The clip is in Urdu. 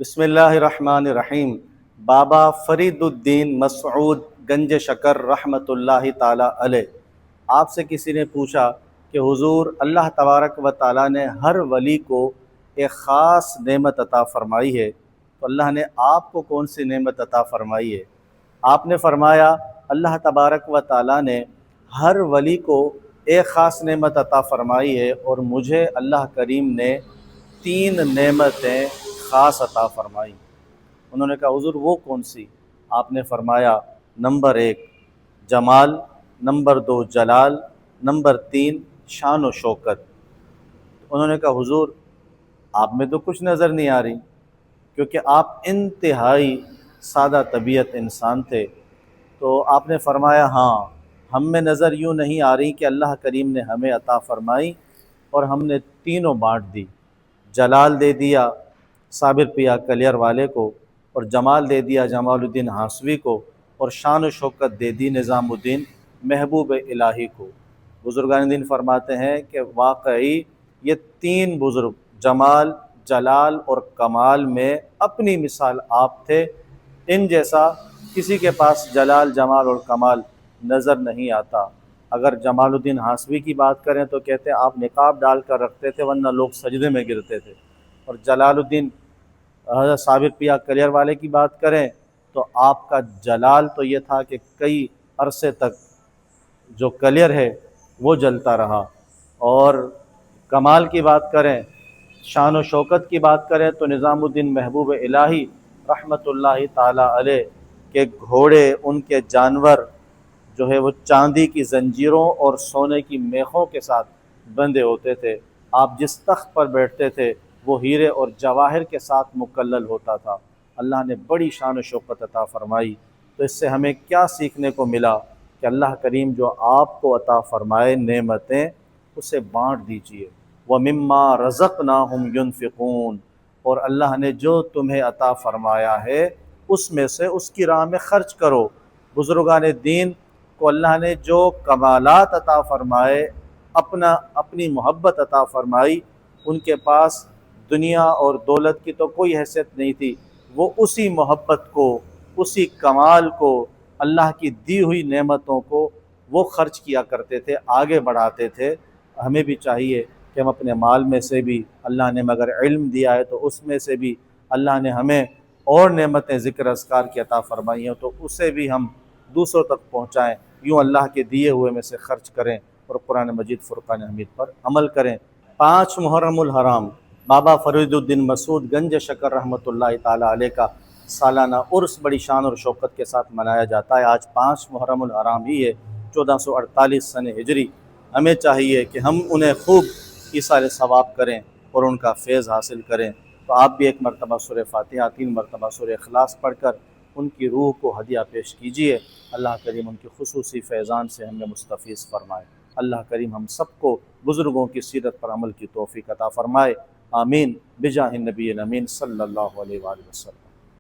بسم اللہ الرحمن الرحیم۔ بابا فرید الدین مسعود گنج شکر رحمۃ اللہ تعالی علیہ، آپ سے کسی نے پوچھا کہ حضور اللہ تبارک و تعالیٰ نے ہر ولی کو ایک خاص نعمت عطا فرمائی ہے، تو اللہ نے آپ کو کون سی نعمت عطا فرمائی ہے؟ آپ نے فرمایا اللہ تبارک و تعالیٰ نے ہر ولی کو ایک خاص نعمت عطا فرمائی ہے، اور مجھے اللہ کریم نے 3 نعمتیں خاص عطا فرمائی۔ انہوں نے کہا حضور وہ کون سی؟ آپ نے فرمایا نمبر 1 جمال، نمبر 2 جلال، نمبر 3 شان و شوکت۔ انہوں نے کہا حضور آپ میں تو کچھ نظر نہیں آ رہی، کیونکہ آپ انتہائی سادہ طبیعت انسان تھے۔ تو آپ نے فرمایا ہاں، ہم میں نظر یوں نہیں آ رہی کہ اللہ کریم نے ہمیں عطا فرمائی اور ہم نے تینوں بانٹ دی۔ جلال دے دیا صابر پیا کلیئر والے کو، اور جمال دے دیا جمال الدین ہاسوی کو، اور شان و شوکت دے دی نظام الدین محبوب الہی کو۔ بزرگان دین فرماتے ہیں کہ واقعی یہ 3 بزرگ جمال، جلال اور کمال میں اپنی مثال آپ تھے۔ ان جیسا کسی کے پاس جلال، جمال اور کمال نظر نہیں آتا۔ اگر جمال الدین ہاسوی کی بات کریں تو کہتے ہیں آپ نقاب ڈال کر رکھتے تھے ورنہ لوگ سجدے میں گرتے تھے، اور جلال الدین حضرت صابر پیا کلیئر والے کی بات کریں تو آپ کا جلال تو یہ تھا کہ کئی عرصے تک جو کلیئر ہے وہ جلتا رہا، اور کمال کی بات کریں، شان و شوکت کی بات کریں تو نظام الدین محبوب الہی رحمۃ اللہ تعالی علیہ کے گھوڑے، ان کے جانور جو ہے وہ چاندی کی زنجیروں اور سونے کی میخوں کے ساتھ بندھے ہوتے تھے۔ آپ جس تخت پر بیٹھتے تھے وہ ہیرے اور جواہر کے ساتھ مکلل ہوتا تھا۔ اللہ نے بڑی شان و شوکت عطا فرمائی۔ تو اس سے ہمیں کیا سیکھنے کو ملا کہ اللہ کریم جو آپ کو عطا فرمائے نعمتیں اسے بانٹ دیجئے۔ وَمِمَّا رَزَقْنَاهُمْ يُنْفِقُونَ، اور اللہ نے جو تمہیں عطا فرمایا ہے اس میں سے اس کی راہ میں خرچ کرو۔ بزرگان دین کو اللہ نے جو کمالات عطا فرمائے، اپنی محبت عطا فرمائی، ان کے پاس دنیا اور دولت کی تو کوئی حیثیت نہیں تھی، وہ اسی محبت کو، اسی کمال کو، اللہ کی دی ہوئی نعمتوں کو وہ خرچ کیا کرتے تھے، آگے بڑھاتے تھے۔ ہمیں بھی چاہیے کہ ہم اپنے مال میں سے بھی، اللہ نے مگر علم دیا ہے تو اس میں سے بھی، اللہ نے ہمیں اور نعمتیں ذکر اذکار کی عطا فرمائی ہیں تو اسے بھی ہم دوسروں تک پہنچائیں، یوں اللہ کے دیے ہوئے میں سے خرچ کریں اور قرآن مجید فرقان حمید پر عمل کریں۔ 5 محرم الحرام بابا فرید الدین مسعود گنج شکر رحمۃ اللہ تعالی علیہ کا سالانہ عرس بڑی شان اور شوکت کے ساتھ منایا جاتا ہے۔ آج 5 محرم الحرام ہی ہے، 1448 سن ہجری۔ ہمیں چاہیے کہ ہم انہیں خوب ایصال ثواب کریں اور ان کا فیض حاصل کریں۔ تو آپ بھی ایک مرتبہ سورہ فاتحہ، 3 مرتبہ سورہ اخلاص پڑھ کر ان کی روح کو ہدیہ پیش کیجیے۔ اللہ کریم ان کی خصوصی فیضان سے ہمیں مستفیض فرمائے۔ اللہ کریم ہم سب کو بزرگوں کی سیرت پر عمل کی توفیق عطا فرمائے۔ آمین بجاہ النبی الامین صلی اللہ علیہ وآلہ وسلم۔